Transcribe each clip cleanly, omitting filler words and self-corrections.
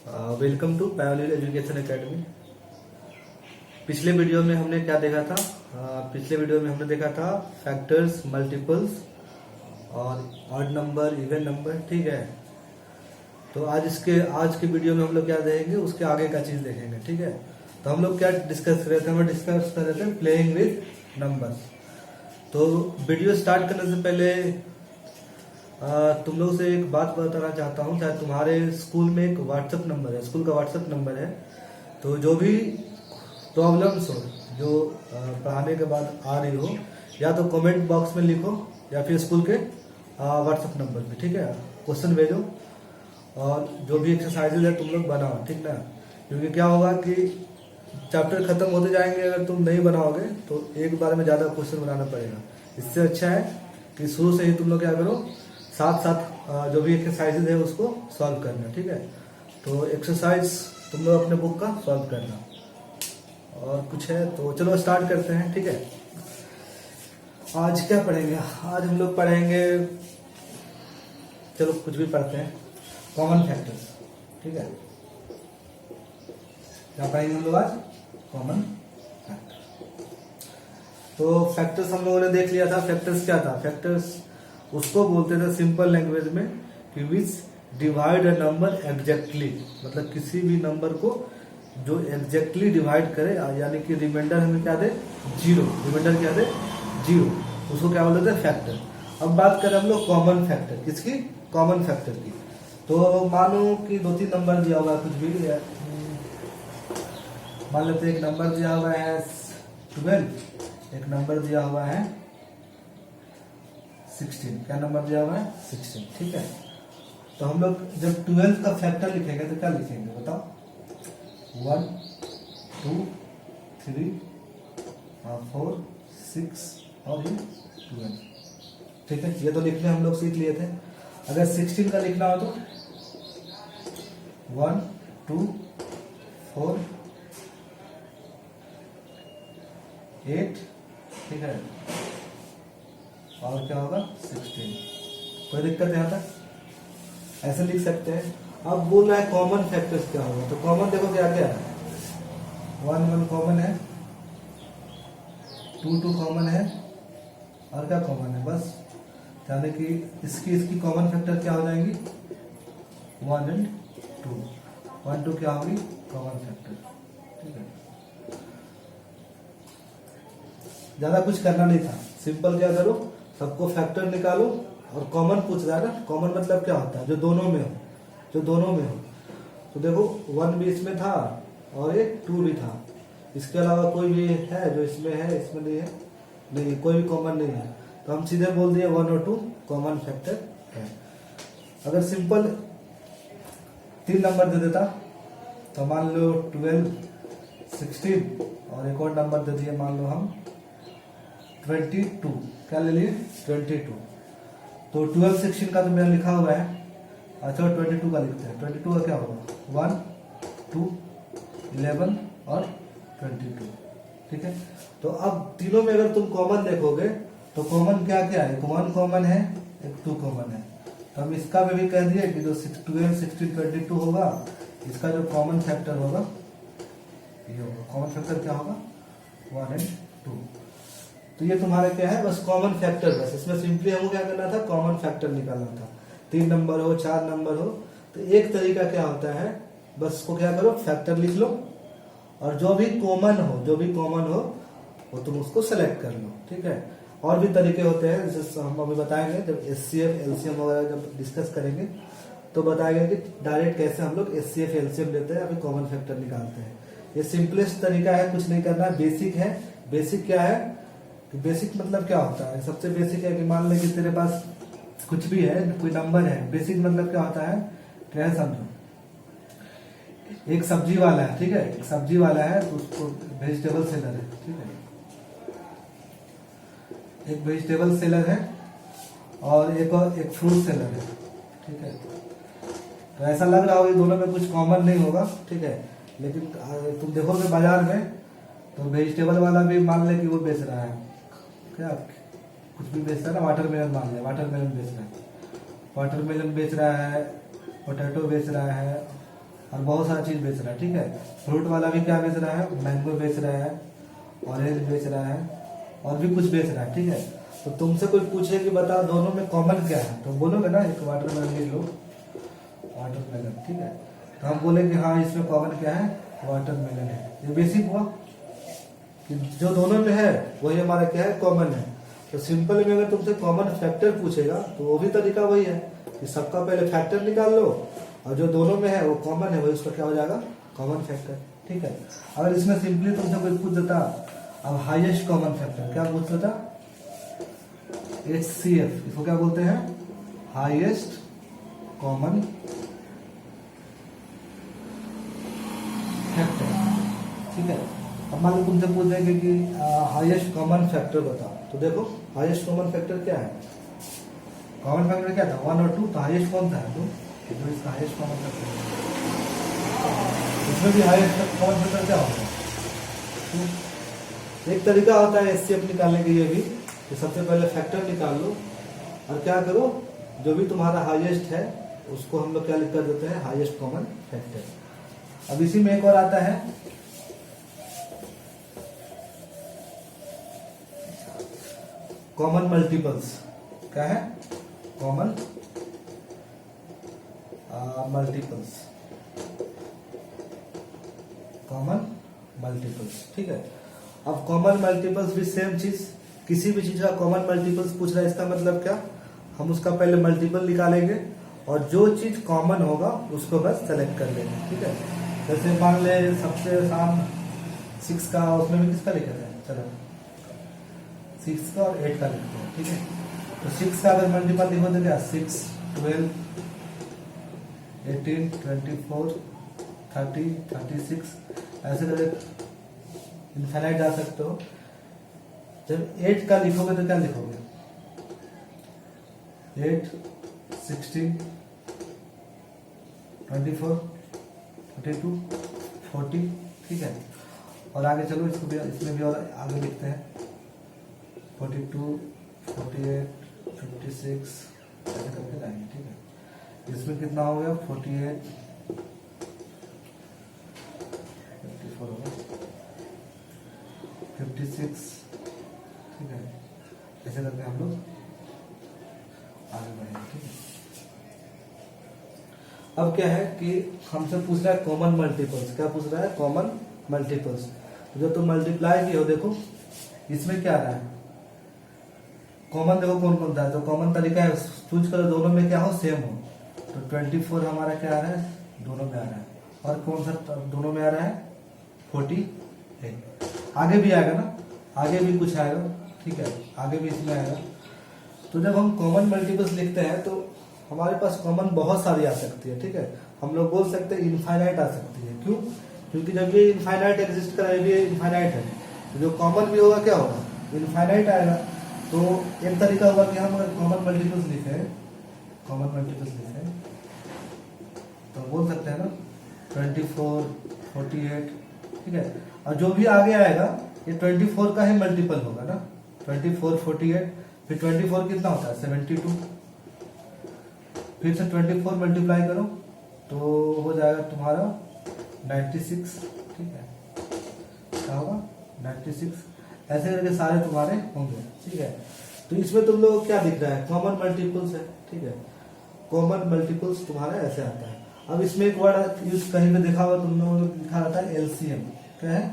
Welcome to Pioneer Education Academy. पिछले video में हमने क्या देखा था? पिछले वीडियो में हमने देखा था फैक्टर्स, मल्टीपल्स और ऑड नंबर, इवन नंबर। ठीक है, तो आज के वीडियो में हम लोग क्या देखेंगे, उसके आगे का चीज देखेंगे। ठीक है, तो हम लोग क्या डिस्कस कर रहे थे? हम डिस्कस कर रहे थे प्लेइंग विद नंबर्स। तो वीडियो स्टार्ट करने से पहले तुम लोग से एक बात बताना चाहता हूँ। चाहे तुम्हारे स्कूल में एक व्हाट्सएप नंबर है, स्कूल का व्हाट्सएप नंबर है, तो जो भी प्रॉब्लम्स हो, जो पढ़ाने के बाद आ रही हो, या तो कमेंट बॉक्स में लिखो या फिर स्कूल के व्हाट्सएप नंबर पे। ठीक है, क्वेश्चन भेजो और जो भी एक्सरसाइजेज है तुम लोग बनाओ। ठीक ना, क्योंकि क्या होगा कि चैप्टर खत्म होते जाएंगे, अगर तुम नहीं बनाओगे तो एक बार में ज्यादा क्वेश्चन बनाना पड़ेगा। इससे अच्छा है कि शुरू से ही तुम लोग क्या करो, साथ साथ जो भी एक्सरसाइजेज है उसको सॉल्व करना। ठीक है, तो एक्सरसाइज तुम लोग अपने बुक का सॉल्व करना। और कुछ है तो चलो स्टार्ट करते हैं। ठीक है, आज क्या पढ़ेंगे? आज हम लोग पढ़ेंगे, चलो कुछ भी पढ़ते हैं, कॉमन फैक्टर्स। ठीक है, क्या पढ़ेंगे हम लोग आज? Common factor. तो फैक्टर्स हम लोगों ने देख लिया था। फैक्टर्स क्या था? फैक्टर्स उसको बोलते थे सिंपल लैंग्वेज में कि विच डिवाइड अ नंबर एग्जैक्टली, मतलब किसी भी नंबर को जो एग्जैक्टली डिवाइड करे, यानी कि रिमाइंडर हमें क्या दे? जीरो। रिमाइंडर क्या दे? जीरो। उसको क्या बोलते थे? फैक्टर। अब बात करें हम लोग कॉमन फैक्टर। किसकी? कॉमन फैक्टर की। तो मानो कि 2-3 नंबर दिया हुआ है, कुछ भी मान लेते हैं। एक नंबर दिया हुआ है 12, एक नंबर दिया हुआ है 16। क्या नंबर दिया हुआ है? 16। ठीक है, तो हम लोग जब 12 का फैक्टर लिखेंगे तो क्या लिखेंगे बताओ? 1, 2, 3, 4, 6 और ये 12। ठीक है, ये तो लिखने हम लोग सीख लिए थे। अगर 16 का लिखना हो तो 1, 2, 4, 8। ठीक है, और क्या होगा? 16। कोई दिक्कत यहाँ तक? ऐसे लिख सकते हैं। अब बोल रहा है कॉमन फैक्टर्स क्या होगा, तो कॉमन देखो क्या क्या है। 1, 1 कॉमन है, 2, 2 कॉमन है, और क्या कॉमन है? बस, यानी कि इसकी कॉमन फैक्टर क्या हो जाएंगी? 1 और 2। 1, 2 क्या होगी? Common factor. ठीक है, ज्यादा कुछ करना नहीं था। सिंपल क्या करो, सबको फैक्टर निकालो और कॉमन पूछ रहा है ना। कॉमन मतलब क्या होता है? जो दोनों में हो, जो दोनों में हो। तो देखो 1 भी इसमें था और एक 2 भी था। इसके अलावा कोई भी है जो इसमें है, इसमें नहीं है? नहीं, कोई भी कॉमन नहीं है। तो हम सीधे बोल दिए 1 और 2 कॉमन फैक्टर है। अगर सिंपल 3 नंबर दे देता तो मान लो 12, 16 और एक और नंबर दे दिए, मान लो हम 22। क्या ले लिए? 22। तो 12, 16 का तो मेरा लिखा हुआ है। अच्छा, 22 का लिखते हैं। 22 का क्या होगा? 1, 2, 11 और 22। ठीक है, तो अब तीनों में अगर तुम कॉमन देखोगे तो कॉमन क्या क्या है? एक 1 कॉमन है, एक 2 कॉमन है। तो हम इसका में भी कह दिए कि जो 12, 16, 22 होगा, इसका जो कॉमन फैक्टर होगा ये होगा। कॉमन फैक्टर क्या होगा? 1 और 2। तो ये तुम्हारा क्या है? बस कॉमन फैक्टर। बस इसमें सिंपली हमको क्या करना था? कॉमन फैक्टर निकालना था। 3 नंबर हो, 4 नंबर हो, तो एक तरीका क्या होता है, बस इसको क्या करो, फैक्टर लिख लो और जो भी कॉमन हो, जो भी कॉमन हो वो तुम उसको सेलेक्ट कर लो। ठीक है, और भी तरीके होते हैं, जैसे हम अभी बताएंगे जब एचसीएफ, एलसीएम वगैरह जब डिस्कस करेंगे तो बताएंगे कि डायरेक्ट कैसे हम लोग एचसीएफ, एलसीएम लेते हैं या फिर कॉमन फैक्टर निकालते हैं। ये सिंपलेस्ट तरीका है, कुछ नहीं करना, बेसिक है। बेसिक क्या है? बेसिक मतलब क्या होता है? सबसे बेसिक है कि मान ले कि तेरे पास कुछ भी है, कोई नंबर है। बेसिक मतलब क्या होता है? क्या है समझो, एक सब्जी वाला है। ठीक है, एक सब्जी वाला है, तो उसको वेजिटेबल सेलर है। ठीक है, एक वेजिटेबल सेलर है और एक फ्रूट सेलर है। ठीक है, तो ऐसा लग रहा होगा दोनों में कुछ कॉमन नहीं होगा। ठीक है, लेकिन तुम देखोगे बाजार में तो वेजिटेबल वाला भी मान ले कि वो बेच रहा है, क्या कुछ भी बेच रहा है ना। वाटरमेलन मान ले, वाटरमेलन बेच रहा है, वाटरमेलन बेच रहा है, पोटैटो बेच रहा है, और बहुत सारा चीज बेच रहा है, ठीक है। फ्रूट वाला भी क्या बेच रहा है, मैंगो बेच रहा है, ऑरेंज बेच रहा है, और भी कुछ बेच रहा है, ठीक है। तो तुमसे कोई पूछे कि बता दोनों में कॉमन क्या है, तो बोलोगे ना एक वाटरमेलन ले लो, वाटरमेलन, ठीक है। तो हम बोले कि हाँ इसमें कॉमन क्या है, वाटरमेलन है। ये बेसिक हुआ कि जो दोनों में है वही हमारा क्या है, कॉमन है। तो सिंपल में अगर तुमसे कॉमन फैक्टर पूछेगा तो वो भी तरीका वही है कि सबका पहले फैक्टर निकाल लो, और जो दोनों में है वो कॉमन है, वही उसका क्या हो जाएगा, कॉमन फैक्टर, ठीक है। अगर इसमें सिंपली तुमसे कोई पूछ देता अब हाईएस्ट कॉमन फैक्टर, क्या पूछ देता, HCF, इसको क्या बोलते हैं, हाईएस्ट कॉमन फैक्टर, ठीक है। अब मान लो तुमसे पूछ देंगे कि हाईएस्ट कॉमन फैक्टर बताओ, तो देखो हाईएस्ट कॉमन फैक्टर क्या है, कॉमन फैक्टर क्या था, 1 और 2, तो हाईएस्ट कौन था, तो जो इसका हाईएस्ट कॉमन फैक्टर है, इसमें भी हाईएस्ट कॉमन फैक्टर क्या होगा, तो एक तरीका होता है HCF निकालने के लिए भी, तो सबसे पहले फैक्टर निकाल लो और क्या करो, जो भी तुम्हारा हाईएस्ट है उसको हम लोग क्या लिख कर देते हैं, हाईएस्ट कॉमन फैक्टर। अब इसी में एक और आता है कॉमन मल्टीपल्स, क्या है, कॉमन मल्टीपल्स, कॉमन मल्टीपल्स, ठीक है। अब कॉमन मल्टीपल्स भी सेम चीज, किसी भी चीज का कॉमन मल्टीपल्स पूछ रहा है, इसका मतलब क्या, हम उसका पहले मल्टीपल निकालेंगे और जो चीज कॉमन होगा उसको बस सेलेक्ट कर लेंगे, ठीक है। जैसे मान ले सबसे आसान 6 का, उसमें भी किसका लिखे थे, चलो 6 का और 8 का लिखते हैं, ठीक है। तो 6 का अगर मल्टीपल लिखो तो क्या, 6, 12, 18, 24, 30, 36, ऐसे करके इनफाइनाइट जा सकते हो। जब 8 का लिखोगे तो क्या लिखोगे, 8, 16, 24, 32, 40, ठीक है। और आगे चलो इसको भी, इसमें भी और आगे लिखते हैं, 42, 48, 56 ऐसे करके लाएंगे, ठीक है। इसमें कितना हो गया, 48, 54 होगा, 56, ठीक है। ऐसे करके हम लोग आगे बढ़ेंगे, ठीक है। अब क्या है कि हमसे पूछ रहा है कॉमन मल्टीपल्स, क्या पूछ रहा है, कॉमन मल्टीपल्स। जो तुम मल्टीप्लाई की हो, देखो इसमें क्या आ रहा है, कॉमन देखो कौन कौन था, तो कॉमन तरीका है चूज करो दोनों में क्या हो, सेम हो। तो 24 हमारा क्या आ रहा है, दोनों में आ रहा है, और कौन सा दोनों में आ रहा है, 48, आगे भी आएगा ना, आगे भी कुछ आएगा, ठीक है, आगे भी इसमें आएगा। तो जब हम कॉमन मल्टीपल्स लिखते हैं तो हमारे पास कॉमन बहुत सारी आ सकती है, ठीक है। हम लोग बोल सकते हैं इनफाइनाइट आ सकती है, क्यों, क्योंकि जब ये इनफाइनाइट एग्जिस्ट कर रहा है, ये इनफाइनाइट है, तो जो कॉमन भी होगा क्या होगा, इनफाइनाइट आएगा। तो एक तरीका होगा कि हम अगर कॉमन मल्टीपल्स लिखे, कॉमन मल्टीपल्स लिखे, तो बोल सकते हैं ना 24, 48, ठीक है। और जो भी आगे आएगा ये 24 का ही मल्टीपल होगा ना, 24, 48, फिर 24 कितना होता है, 72, फिर से 24 मल्टीप्लाई करो तो हो जाएगा तुम्हारा 96, ठीक है, क्या होगा 96, ऐसे करके सारे तुम्हारे होंगे, ठीक है। तो इसमें तुम लोग क्या दिख रहा है, कॉमन मल्टीपल्स है, ठीक है, कॉमन मल्टीपल्स तुम्हारा ऐसे आता है। अब इसमें एक वर्ड यूज कहीं पे देखा हुआ तुम लोगों ने, लिखा रहता है एलसीएम, क्या है,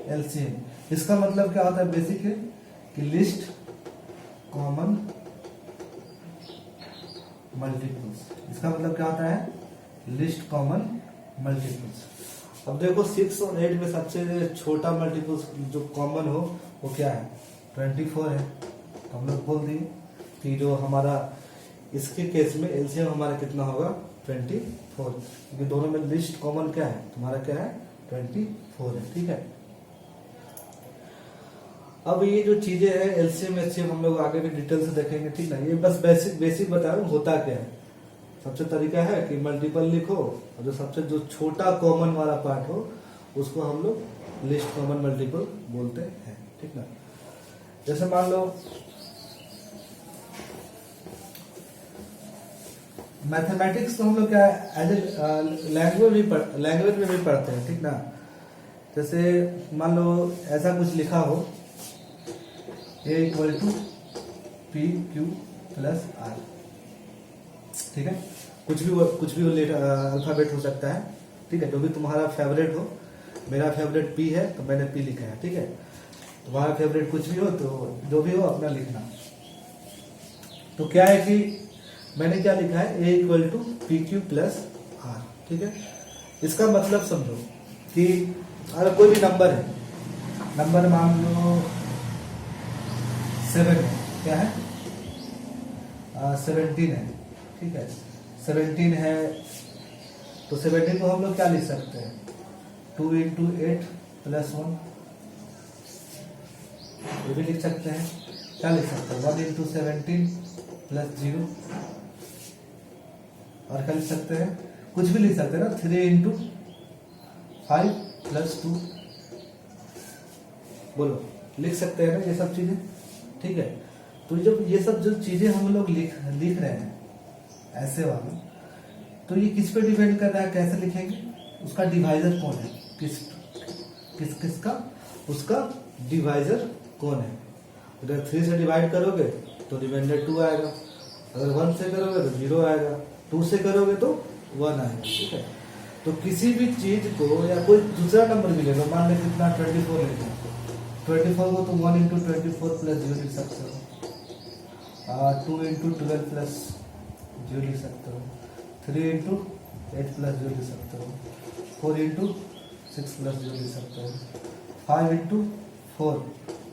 एलसीएम। इसका मतलब क्या होता है, बेसिक है कि लिस्ट कॉमन मल्टीपल्स, इसका मतलब क्या होता है, लिस्ट कॉमन मल्टीपल्स। अब देखो 6 और 8 में सबसे छोटा मल्टीपल्स जो कॉमन हो वो क्या है, 24 है। तो हम लोग बोल दिए कि जो हमारा इसके केस में एलसीएम हमारा कितना होगा, 24, क्योंकि दोनों में लिस्ट कॉमन क्या है, तुम्हारा क्या है, 24 है, ठीक है। अब ये जो चीजें हैं एलसीएम एचसीएम हम लोग आगे भी डिटेल से देखेंगे, ठीक है। ये बस बेसिक बता रहा हूँ होता क्या है। सबसे तरीका है कि मल्टीपल लिखो और जो सबसे जो छोटा कॉमन वाला पार्ट हो उसको हम लोग लिस्ट कॉमन मल्टीपल बोलते हैं, ठीक ना। जैसे मान लो मैथमेटिक्स तो हम लोग क्या एज ए लैंग्वेज में भी पढ़ते हैं, ठीक ना। जैसे मान लो ऐसा कुछ लिखा हो, A equal to P Q plus R, ठीक है। कुछ भी अल्फाबेट हो सकता है, ठीक है, जो भी तुम्हारा फेवरेट हो। मेरा फेवरेट पी है तो मैंने पी लिखा है, ठीक है। तुम्हारा फेवरेट कुछ भी हो तो जो भी हो अपना लिखना। तो क्या है कि मैंने क्या लिखा है, A equal to P Q plus R, ठीक है। इसका मतलब समझो कि अगर कोई भी नंबर है, नंबर मान लो 7 है, क्या है 17 है, ठीक है। 17 है तो 17 को हम लोग क्या लिख सकते हैं, 2 इंटू 8 प्लस 1, ये भी लिख सकते हैं। क्या लिख सकते हैं, 1 इंटू 17 प्लस 0, और क्या लिख सकते हैं, कुछ भी लिख सकते हैं ना, 3 इंटू 5 प्लस 2, बोलो लिख सकते हैं ना ये सब चीजें, ठीक है। तो जब ये सब जो चीजें हम लोग लिख रहे हैं ऐसे वाला, तो ये किस पे डिपेंड कर रहा है, कैसे लिखेंगे, उसका डिवाइजर कौन है, किसका उसका डिवाइजर कौन है। अगर 3 से डिवाइड करोगे तो रिमाइंडर 2 आएगा, अगर 1 से करोगे तो 0 आएगा, 2 से करोगे तो 1 आएगा, ठीक है। तो किसी भी चीज को या कोई दूसरा नंबर भी ले लो, मान लो कितना 24 ले लो, 24 को तो 1 इंटू 24 प्लस 0 लिख सकते हो, 2 इंटू 12 प्लस 0 लिख सकते हो, 3 इंटू 8 प्लस 0 लिख सकते हो, 4 इंटू 6 प्लस 0 लिख सकते हो, 5 इंटू 4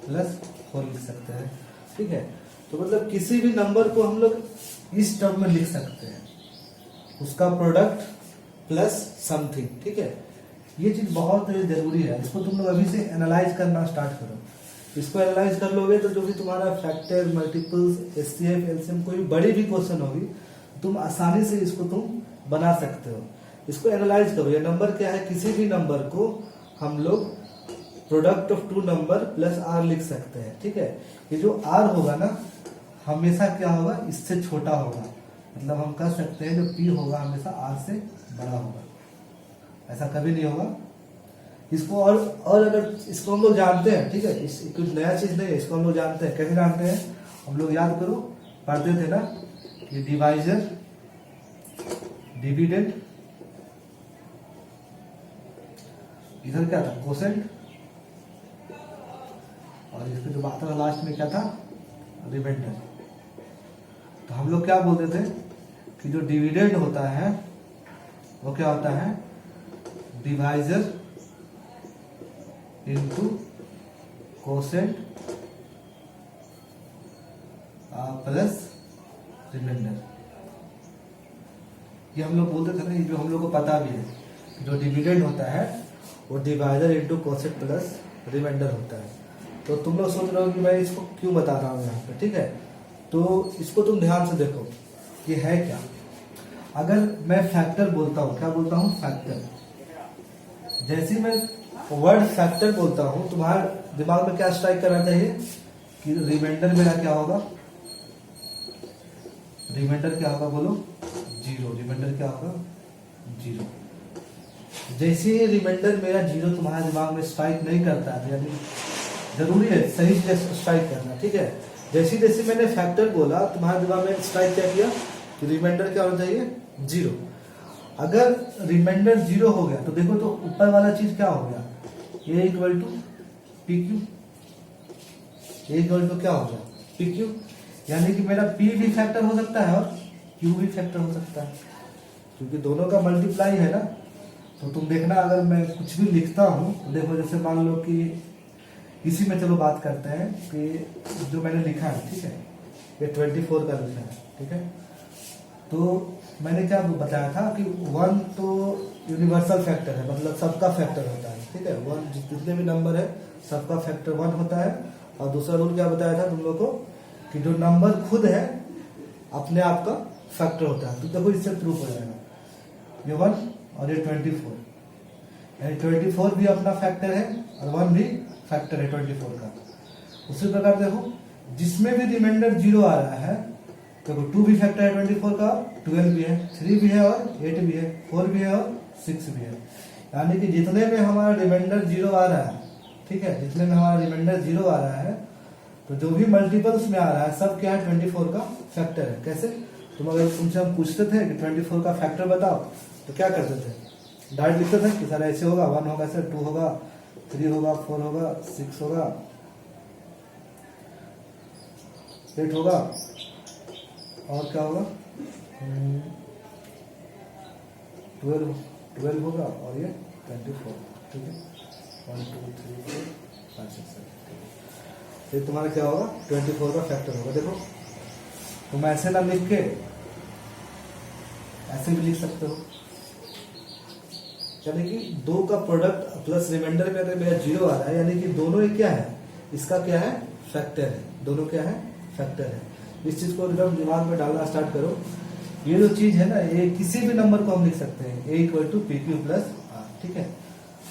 प्लस 4 लिख सकते हैं, ठीक है। तो मतलब किसी भी नंबर को हम लोग इस टर्म में लिख सकते हैं, उसका प्रोडक्ट प्लस समथिंग, ठीक है। ये चीज बहुत जरूरी है, इसको तुम लोग अभी से एनालाइज करना स्टार्ट करो। इसको एनालाइज कर लोगे तो जो भी तुम्हारा फैक्टर, मल्टीपल्स, एचसीएफ, एलसीएम कोई बड़ी भी क्वेश्चन होगी, तुम आसानी से इसको तुम बना सकते हो। इसको एनालाइज करो, ये नंबर क्या है, किसी भी नंबर को हम लोग product of 2 number plus R लिख सकते हैं, ठीक है। ये जो आर होगा ना, हमेशा क्या होगा, इससे छोटा होगा, मतलब हम कह सकते हैं जो पी होगा हमेशा आर से बड़ा होगा, ऐसा कभी नहीं होगा। इसको और अगर इसको हम लोग जानते हैं, ठीक है, इस कुछ नया चीज नहीं है, इसको हम लोग जानते हैं। कैसे जानते हैं, हम लोग याद करो, पढ़ते थे ना कि डिवाइजर, डिविडेंड, इधर क्या था, कोसेंट, और इसके जो बात था लास्ट में क्या था, रिमाइंडर। तो हम लोग क्या बोलते थे कि जो डिविडेंड होता है वो क्या होता है, divisor into quotient plus remainder. ये हम लोग बोलते थे ना, ये जो हम लोग को पता भी है कि जो डिविडेंड होता है वो divisor into quotient plus remainder होता है। तो तुम लोग सोच रहे हो कि मैं इसको क्यों बता रहा हूँ यहाँ पे, ठीक है। तो इसको तुम ध्यान से देखो कि है क्या। अगर मैं फैक्टर बोलता हूँ, क्या बोलता हूँ, फैक्टर, जैसे मैं वर्ड फैक्टर बोलता हूँ, तुम्हारे दिमाग में क्या स्ट्राइक करना चाहिए कि रिमाइंडर मेरा क्या होगा, रिमाइंडर क्या होगा, बोलो 0, रिमाइंडर क्या होगा 0। जैसे ही रिमाइंडर मेरा 0 तुम्हारे दिमाग में स्ट्राइक नहीं करता है, यानी जरूरी है सही से स्ट्राइक करना, ठीक है। जैसे जैसे मैंने फैक्टर बोला, तुम्हारे दिमाग में स्ट्राइक क्या किया कि रिमाइंडर क्या होना चाहिए 0। अगर रिमाइंडर 0 हो गया तो देखो तो ऊपर वाला चीज क्या हो गया, A equal to P Q, A equal to क्या हो गया पी क्यू, यानी कि मेरा P भी फैक्टर हो सकता है और Q भी फैक्टर हो सकता है, क्योंकि दोनों का मल्टीप्लाई है ना। तो तुम देखना, अगर मैं कुछ भी लिखता हूँ तो देखो, जैसे मान लो कि इसी में चलो बात करते हैं कि जो मैंने लिखा है, ठीक है, ये 24 का लिखा है, ठीक है। तो मैंने क्या बताया था कि 1 तो यूनिवर्सल फैक्टर है, मतलब सबका फैक्टर होता है, ठीक है। 1 जितने भी नंबर है सबका फैक्टर 1 होता है। और दूसरा रूल क्या बताया था तुम लोग को कि जो नंबर खुद है अपने आप का फैक्टर होता है। तो देखो इससे प्रूफ हो जाएगा, ये 1 और ये 24, यानी 24 भी अपना फैक्टर है और 1 भी फैक्टर है 24 का। उसी प्रकार देखो, जिसमें भी रिमाइंडर 0 आ रहा है देखो 2 भी फैक्टर है 24 का, 12 भी है, 3 भी है और 8 भी है, 4 भी है और 6 भी है। यानी कि जितने में हमारा रिमाइंडर 0 आ रहा है, ठीक है, जितने में हमारा रिमाइंडर 0 आ रहा है, तो जो भी मल्टीपल्स में आ रहा है सब क्या है 24 का फैक्टर है। कैसे? तुमसे हम पूछते थे कि 24 का फैक्टर बताओ, तो क्या करते थे? डायरेक्ट लिखते थे कि सर ऐसे होगा, 1 होगा सर, 2 होगा, 3 होगा, 4 होगा, 6 होगा, 8 होगा और क्या होगा 12 होगा और ये 24, ठीक है, 1 2 3 4 5 6 7। ये तुम्हारा क्या होगा 24 का फैक्टर होगा। देखो तुम ऐसे ना लिख के ऐसे भी लिख सकते हो, यानी कि 2 का प्रोडक्ट प्लस रिमाइंडर में अगर मेरा 0 आ रहा है, यानी कि दोनों ही क्या है, इसका क्या है फैक्टर है, दोनों क्या है फैक्टर है। इस चीज को एकदम दिमाग में डालना स्टार्ट करो। ये जो चीज है ना, ये किसी भी नंबर को हम लिख सकते हैं a = PQ + R, ठीक है।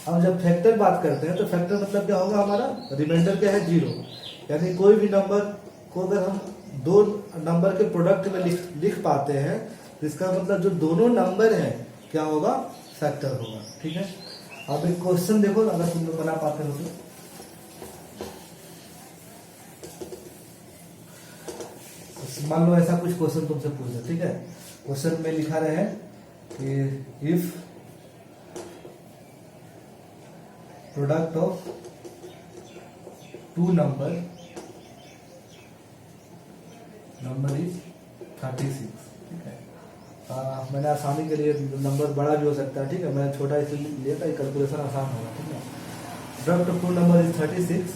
अब जब फैक्टर बात करते हैं तो फैक्टर मतलब क्या होगा, हमारा रिमाइंडर क्या है 0, यानी कोई भी नंबर को अगर हम 2 नंबर के प्रोडक्ट में लिख पाते हैं तो इसका मतलब जो दोनों नंबर है क्या होगा फैक्टर होगा, ठीक है। अब एक क्वेश्चन देखो, अगर तुम लोग बना पाते हो तो मान लो ऐसा कुछ क्वेश्चन तुमसे पूछा, ठीक है। क्वेश्चन में लिखा रहे हैं कि if product of 2 number is 36, ठीक है। मैंने आसानी के लिए नंबर बड़ा भी हो सकता है, ठीक है, मैंने छोटा इसलिए लिया था, कैलकुलेशन आसान होगा, ठीक है। Product of 2 number is 36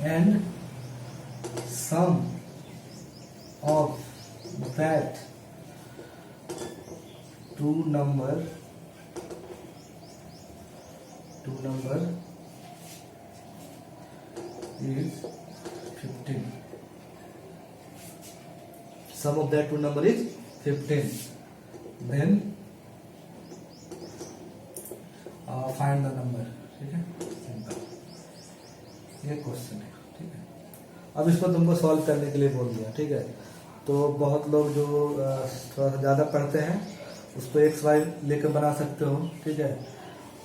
and sum of that 2 number is 15. Sum of that 2 number is 15. Then find the number, ठीक है, ये क्वेश्चन है, ठीक है। अब इसको तुमको सॉल्व करने के लिए बोल दिया, ठीक है। तो बहुत लोग जो थोड़ा सा ज़्यादा पढ़ते हैं उसको एक्स वाई लेकर बना सकते हो, ठीक है,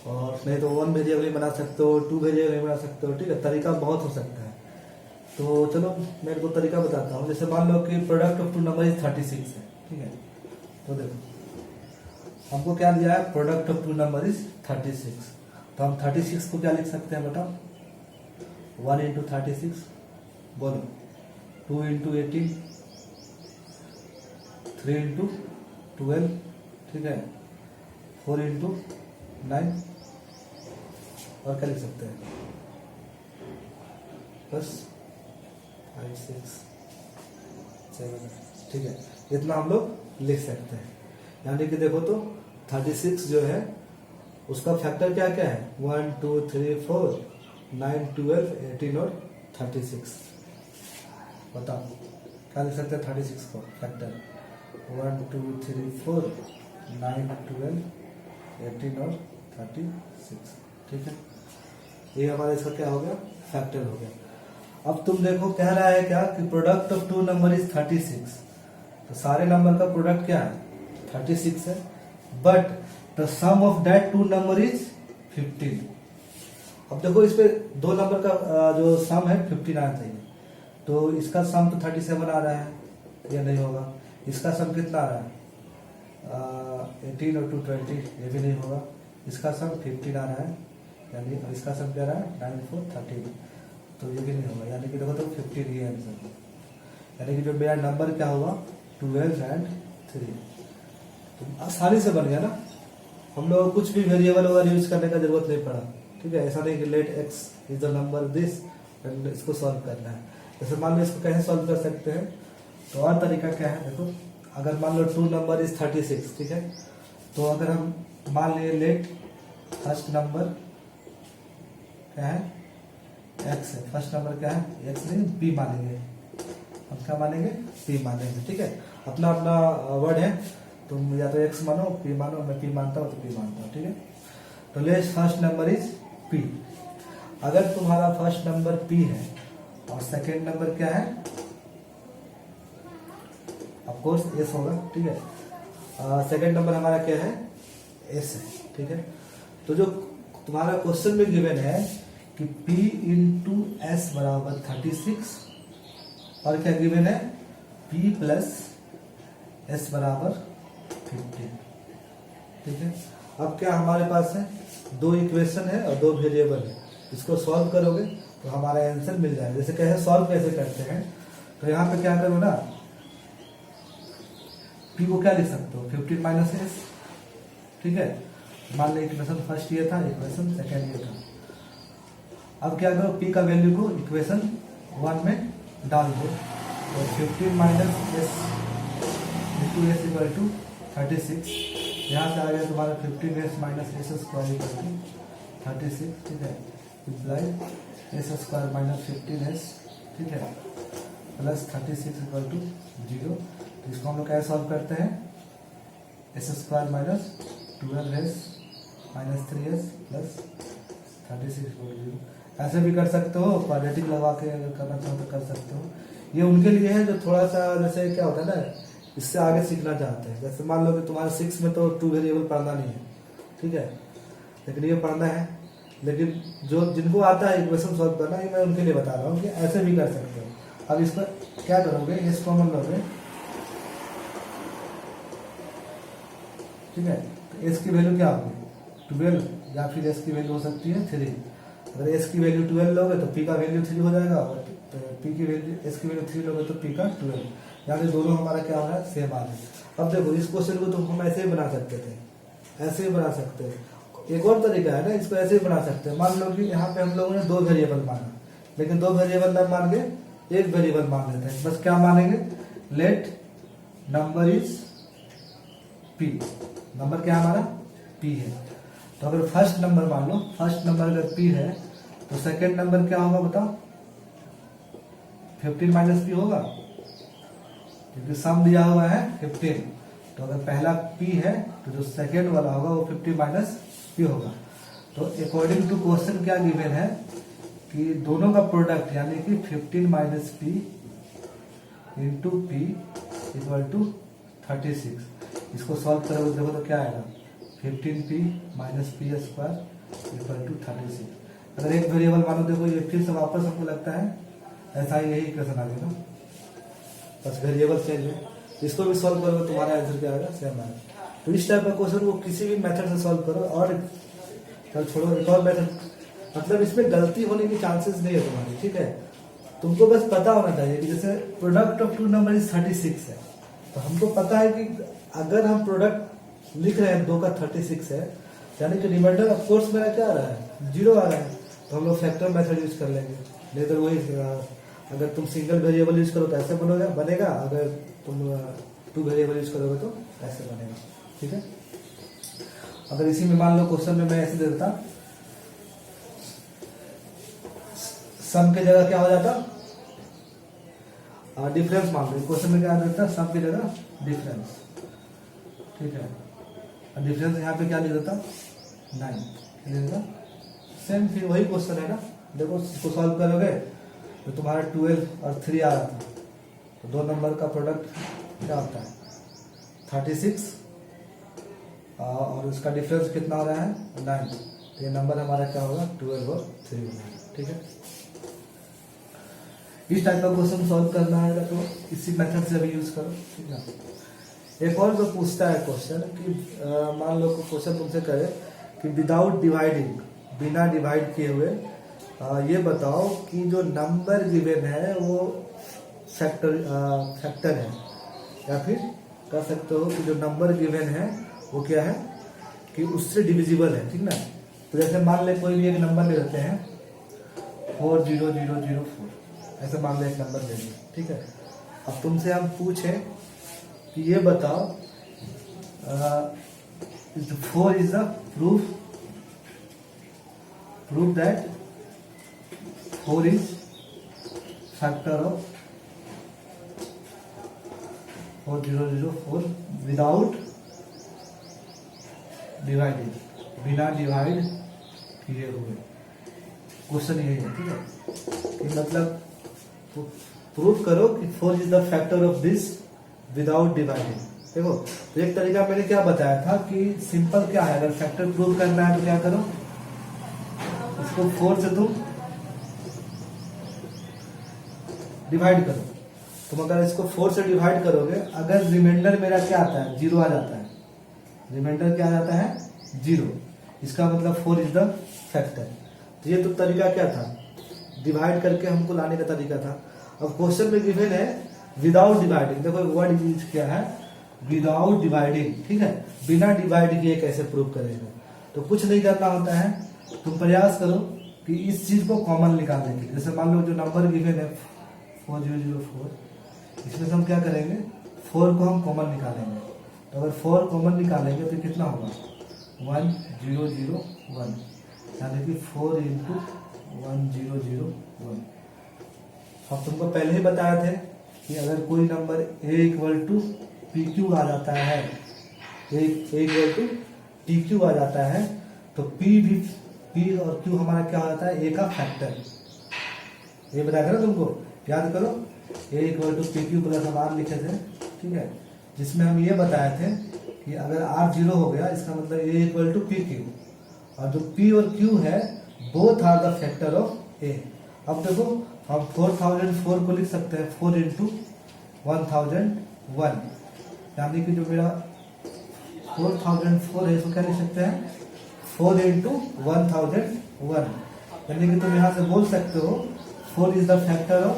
और नहीं तो 1 वेरिएबल बना सकते हो, 2 वेरिएबल बना सकते हो, ठीक है। तरीका बहुत हो सकता है, तो चलो मेरे को तरीका बताता हूँ। जैसे मान लो कि प्रोडक्ट ऑफ 2 नंबर इज 36 है, ठीक है। तो देखो हमको क्या दिया है, प्रोडक्ट ऑफ 2 नंबर इज 36, तो हम 36 को क्या लिख सकते हैं बताओ, 1 × 36 बोलो, 2 × 18, 3 × 12, ठीक है, 4 × 9 और क्या लिख सकते हैं, बस 5 6 7, ठीक है, इतना हम लोग लिख सकते हैं। यानी कि देखो तो 36 जो है उसका फैक्टर क्या क्या है, 1 2 3 4 9 12 18 और 36। बताओ क्या लिख सकते हैं 36 को फैक्टर, 1 2 3 4 9 12 18 और 36, ठीक है। ये हमारा इसका क्या हो गया फैक्टर हो गया। अब तुम देखो कह रहा है क्या कि प्रोडक्ट ऑफ 2 नंबर इज 36, तो सारे नंबर का प्रोडक्ट क्या है 36 है, but the sum of that 2 number is 15। अब देखो इस पे 2 नंबर का जो सम है 15 आना चाहिए, तो इसका सम तो 37 आ रहा है, या नहीं होगा। इसका सम कितना आ रहा है 18 और 2 20, ये भी नहीं होगा। इसका सम 15 आ रहा है, यानी इसका सम क्या रहा है 9 4 13, तो ये भी नहीं होगा। यानी कि देखो तो 15 ये आंसर, यानी कि जो मेरा नंबर क्या होगा 12 और 3। तो आसानी से बन गया ना, हम लोग कुछ भी वेरिएबल वगैरह यूज करने का जरूरत नहीं पड़ा, ठीक है। ऐसा नहीं कि let X is the number this, इसको सॉल्व करना है। जैसे मान लो इसको कैसे सॉल्व कर सकते हैं, तो और तरीका क्या है देखो, अगर मान लो 2 नंबर इज 36, ठीक है, तो अगर हम मान लिए लेट फर्स्ट नंबर क्या है एक्स है, फर्स्ट नंबर क्या है एक्स नहीं पी मानेंगे, हम क्या मानेंगे पी मानेंगे, ठीक है। अपना अपना वर्ड है, तुम या तो एक्स मानो पी मानो, मैं पी मानता हूँ तो पी मानता हूँ, ठीक है। तो let first number is P. अगर तुम्हारा फर्स्ट नंबर पी है और सेकेंड नंबर क्या है ऑफ कोर्स एस होगा, ठीक है। सेकंड नंबर हमारा क्या है, एस है, ठीक है। तो जो तुम्हारा क्वेश्चन में गिवन है कि P इंटू एस बराबर 36 और क्या गिवन है P प्लस एस बराबर 15, ठीक है। अब क्या हमारे पास है, दो इक्वेशन है और दो वेरिएबल है, इसको सॉल्व करोगे तो हमारा आंसर मिल जाएगा। जैसे कहे सॉल्व कैसे करते हैं, तो यहाँ पे क्या करो ना, P को क्या लिख सकते हो 15 माइनस एस, ठीक है। मान लो इक्वेशन फर्स्ट ये था, इक्वेशन सेकेंड ये था। अब क्या करो, P का वैल्यू को इक्वेशन 1 में डाल दो, तो 15 minus S into S equal to 36, यहाँ से आ गया तुम्हारा 15 S minus S square equal to 36, ठीक है। Imply S square minus 15 S, ठीक है, प्लस 36 इक्वल टू 0। तो इसको हम लोग कैसे सॉल्व करते हैं, S square minus 12 S minus 3 S plus 36 equal to 0। ऐसे भी कर सकते हो, क्वाड्रेटिक लगा के अगर करना चाहो तो कर सकते हो। ये उनके लिए है जो थोड़ा सा जैसे क्या होता है ना, इससे आगे सीखना चाहते हैं। जैसे मान लो कि तुम्हारे 6 में तो 2 वेरिएबल पढ़ना नहीं है, ठीक है, लेकिन ये पढ़ना है। लेकिन जो जिनको आता है इक्वेशन सॉल्व करना, ये मैं उनके लिए बता रहा हूँ कि ऐसे भी कर सकते हो। अब इसमें क्या करोगे, एस कॉमन लोगे, ठीक है। तो एस की वैल्यू क्या होगी 12, या फिर एस की वैल्यू हो सकती है 3। अगर एस की वैल्यू 12 लोगे तो पी का वैल्यू 3 हो जाएगा, और पी की वैल्यू एस की वैल्यू 3 लोगे तो पी का 12। यहाँ से दोनों हमारा क्या हो रहा है, सेम आ रहा है। अब देखो इस क्वेश्चन को तो हम ऐसे ही बना सकते थे, ऐसे ही बना सकते हैं। एक और तरीका है ना, इसको ऐसे ही बना सकते हैं। मान लो कि यहाँ पे हम लोगों ने 2 वेरिएबल माना, लेकिन 2 वेरिएबल न मान के 1 वेरिएबल मान लेते हैं। बस क्या मानेंगे, let number is P, number क्या हमारा पी है। तो अगर फर्स्ट नंबर मान लो, फर्स्ट नंबर अगर पी है तो सेकंड नंबर क्या होगा बताओ, 15 माइनस पी होगा, क्योंकि सम दिया हुआ है 15। तो अगर पहला p है तो जो सेकेंड वाला होगा वो 50 माइनस p होगा। तो अकॉर्डिंग टू क्वेश्चन क्या गिवन है कि दोनों का प्रोडक्ट यानी कि 15 minus p into P equal to 36। इसको सॉल्व करोगे देखो तो क्या आएगा, 15p minus P square equal to 36। अगर एक वेरिएबल मानो, देखो ये फिर से वापस हमको लगता है ऐसा ही यही इक्वेशन आ गया ना, बस वेरिएबल चेंज है। इसको भी सॉल्व करोगे तुम्हारा आंसर क्या आएगा, सेम आएगा। तो इस टाइप का क्वेश्चन को किसी भी मेथड से सॉल्व करो, और चल छोड़ो एक और मेथड, मतलब इसमें गलती होने की चांसेस नहीं है तुम्हारी, ठीक है। तुमको बस पता होना चाहिए कि जैसे प्रोडक्ट ऑफ 2 नंबर इज 36 है, तो हमको पता है कि अगर हम प्रोडक्ट लिख रहे हैं 2 का 36 है, यानी कि रिमाइंडर ऑफ कोर्स मेरा क्या आ रहा है, 0 आ रहा है, तो हम लोग फैक्टर मेथड यूज कर लेंगे। नहीं तो वही अगर तुम सिंगल वेरिएबल यूज करो तो ऐसे बनेगा, अगर तुम 2 वेरिएबल यूज करोगे तो ऐसे बनेगा, ठीक है। अगर इसी में मान लो क्वेश्चन में मैं ऐसे दे देता, सम की जगह क्या हो जाता, डिफरेंस मान लो। क्वेश्चन में क्या देता, सम की जगह डिफरेंस, ठीक है। और डिफरेंस यहाँ पे क्या लिख देता 9 लिख देता, सेम फिर वही क्वेश्चन है ना। देखो इसको सॉल्व करोगे तो तुम्हारा 12 और 3 आ रहा था, तो 2 नंबर का प्रोडक्ट क्या होता है 36, और उसका डिफरेंस कितना हो रहा है 9। तो ये नंबर हमारा क्या होगा 12 और 3 होगा, ठीक है। इस टाइप का क्वेश्चन सॉल्व करना है तो इसी मेथड से अभी यूज करो, ठीक है। एक और जो पूछता है क्वेश्चन कि मान लो क्वेश्चन तुमसे करे कि विदाउट डिवाइडिंग, बिना डिवाइड किए हुए ये बताओ कि जो नंबर गिवन है वो फैक्टर है, या फिर कह सकते हो कि जो नंबर गिवन है वो क्या है कि उससे डिविजिबल है, ठीक ना। तो जैसे मान ले कोई भी एक नंबर ले लेते हैं 40004, ऐसे मान ले एक नंबर ले लिया, ठीक है। अब तुमसे हम पूछे कि ये बताओ 4 is the proof that 4 is factor of 4004 without dividing, बिना डिवाइड किए हुए। क्वेश्चन यही है, ठीक है। कि मतलब प्रूफ करो कि 4 is the factor of this without dividing. देखो तो एक तरीका मैंने क्या बताया था कि सिंपल क्या है, अगर फैक्टर प्रूव करना है तो क्या करो, इसको 4 से तुम डिवाइड करो। तुम अगर इसको 4 से डिवाइड करोगे, अगर रिमाइंडर मेरा क्या आता है, 0 आ जाता है, रिमाइंडर क्या आ जाता है, 0, इसका मतलब 4 इज द फैक्टर। तो ये तो तरीका क्या था, डिवाइड करके हमको लाने का तरीका था। अब क्वेश्चन में गिवन है विदाउट डिवाइडिंग, देखो वर्ड यूज क्या है, विदाउट डिवाइडिंग, ठीक है, बिना डिवाइड किए कैसे प्रूव करेगा। तो कुछ नहीं करना होता है, तुम प्रयास करो कि इस चीज को कॉमन निकालने के लिए, जैसे मान लो जो नंबर गिवन है 4004, इसमें से हम क्या करेंगे, 4 को हम कॉमन निकालेंगे। तो अगर 4 कॉमन निकालेंगे तो कितना होगा, 1001, यानी कि 4 इंटू 1001। हम तुमको पहले ही बताए थे कि अगर कोई number a equal to P Q आ जाता है, a equal to T Q आ जाता है, तो p और q हमारा क्या हो जाता है, a का फैक्टर। ये बताया था ना तुमको, याद करो, a equal to P Q plus हम r लिखे थे, ठीक है, जिसमें हम ये बताए थे कि अगर r 0 हो गया, इसका मतलब a equal to P Q, और जो p और q है both are the factor of a। अब देखो हम 4004 को लिख सकते हैं 4 इंटू 1001, यानी कि जो मेरा 4004 है इसको क्या लिख सकते हैं, 4 इंटू 1001, यानी कि तुम यहाँ से बोल सकते हो 4 इज द फैक्टर ऑफ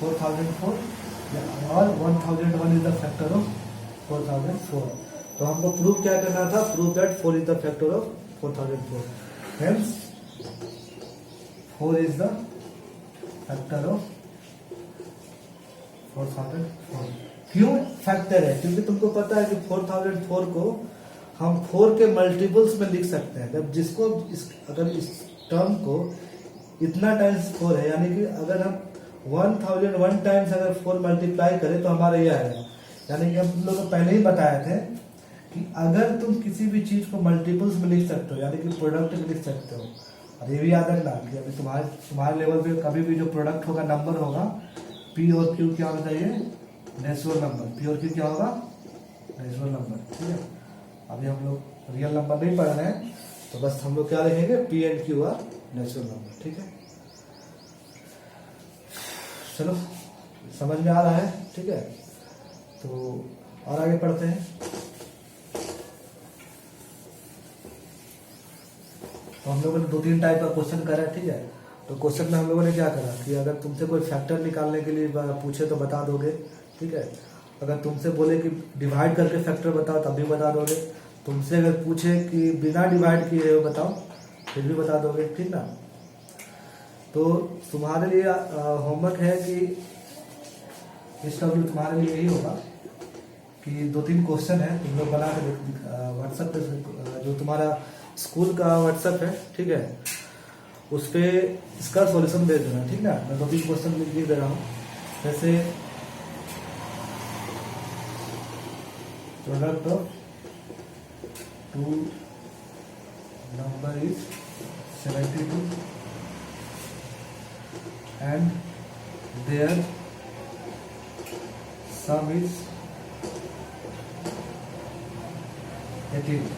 4004 और 1001 इज द फैक्टर ऑफ 4004। तो हमको प्रूव क्या करना था, prove that 4 is the factor of 4004, hence 4 is the factor of 4004। क्यों फैक्टर है, क्योंकि तुमको पता है कि 4004 को हम 4 के मल्टीपल्स में लिख सकते हैं। जब जिसको अगर इस टर्म को इतना टाइम्स 4 है, यानी कि अगर हम 1001 टाइम्स अगर 4 मल्टीप्लाई करें तो हमारा ये आएगा। यानी कि हम तुम लोग को पहले ही बताए थे कि अगर तुम किसी भी चीज को मल्टीपल्स में लिख सकते हो, यानी कि प्रोडक्ट में लिख सकते हो। और ये भी याद रखना कि अभी तुम्हारे लेवल पे कभी भी जो प्रोडक्ट होगा, नंबर होगा, पी और क्यू क्या होना चाहिए, नेचुरल नंबर। पी और क्यू क्या होगा, नेचुरल नंबर, ठीक है। अभी हम लोग रियल नंबर नहीं पढ़ रहे हैं, तो बस हम लोग क्या लिखेंगे, P and Q R natural number, ठीक है। चलो समझ में आ रहा है, ठीक है। तो और आगे पढ़ते हैं। तो हम लोगों ने 2-3 टाइप का क्वेश्चन करा है, ठीक है। तो क्वेश्चन में हम लोगों ने क्या करा कि अगर तुमसे कोई फैक्टर निकालने के लिए पूछे तो बता दोगे, ठीक है। अगर तुमसे बोले कि डिवाइड करके फैक्टर बताओ तब भी बता दोगे। तुमसे अगर पूछे कि बिना डिवाइड किए हो बताओ, फिर भी बता दोगे, ठीक ना। तो तुम्हारे लिए होमवर्क है कि इस टॉपिक तुम्हारे लिए यही होगा कि 2-3 क्वेश्चन है, तुम लोग बना के व्हाट्सएप पे, जो तुम्हारा स्कूल का व्हाट्सएप है, ठीक है, उस पे इसका सॉल्यूशन दे देना, ठीक ना। मैं 2-3 क्वेश्चन लिख दे रहा हूँ। जैसे product of 2 number is 72 and their sum is 18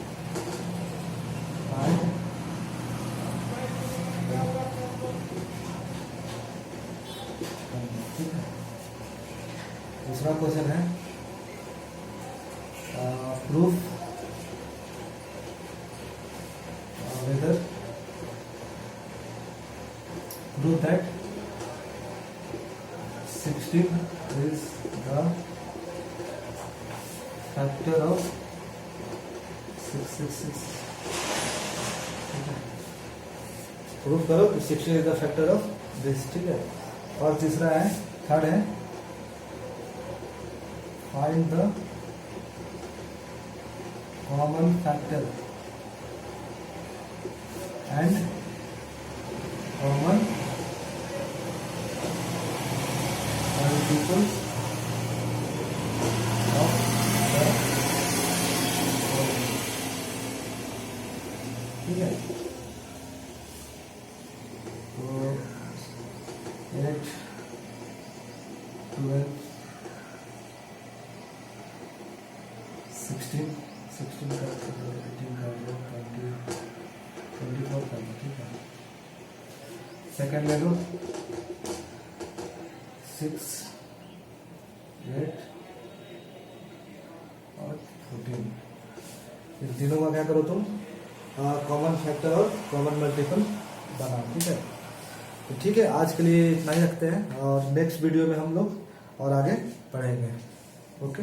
and दूसरा क्वेश्चन है proof whether proof that 16 is the factor of 666। Proof करो कि 16 is the factor of this, ठीक है। और तीसरा है, थर्ड है, find the common factor and common multiples of the, ठीक है। तो 8, 12, सेकेंड ले लो 6, 8 और 14। इन तीनों का क्या करो तुम, कॉमन फैक्टर और कॉमन मल्टीपल बनाओ। ठीक है, तो ठीक है, आज के लिए इतना ही रखते हैं और नेक्स्ट वीडियो में हम लोग और आगे बढ़ेंगे। ओके।